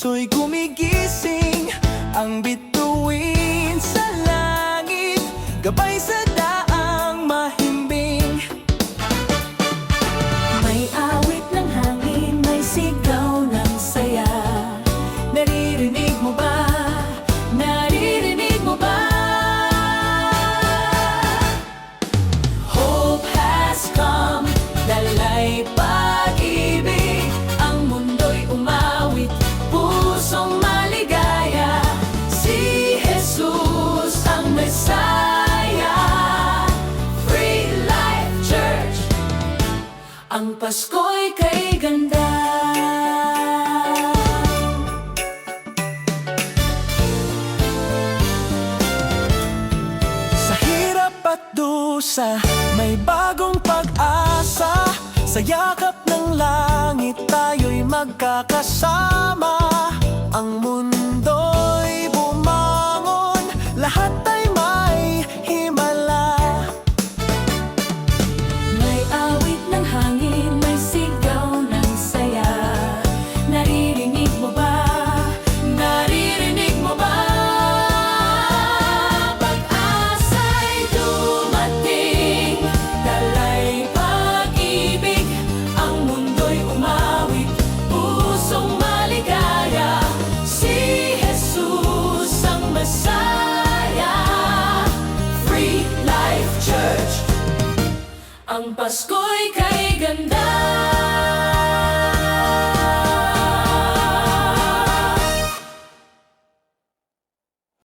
puso'y gumigising, ang bituin sa langit, gabay sa daang mahimbing. May awit ng hangin, may sigaw ng saya. Naririnig mo ba? Naririnig mo ba? Hope has come, dalay pag-ibig. Ang mundo'y umawit, pusong maligaya. Si Jesus ang Messiah. Free Life Church, ang Pasko'y kay ganda. Sa hirap at dusa, may bagong pag-asa. Sa yakap ng langit, tayo'y magkakasama. Ang mundo'y bumangon, lahat ay may himala. May awit ng hangin, may sigaw ng saya. Naririnig mo ba? Naririnig mo ba? Pag-asa'y dumating, dalay pag-ibig. Ang mundo'y umawit, pusong maligaya. Si Jesus ang Messiah. Free Life Church, ang Pasko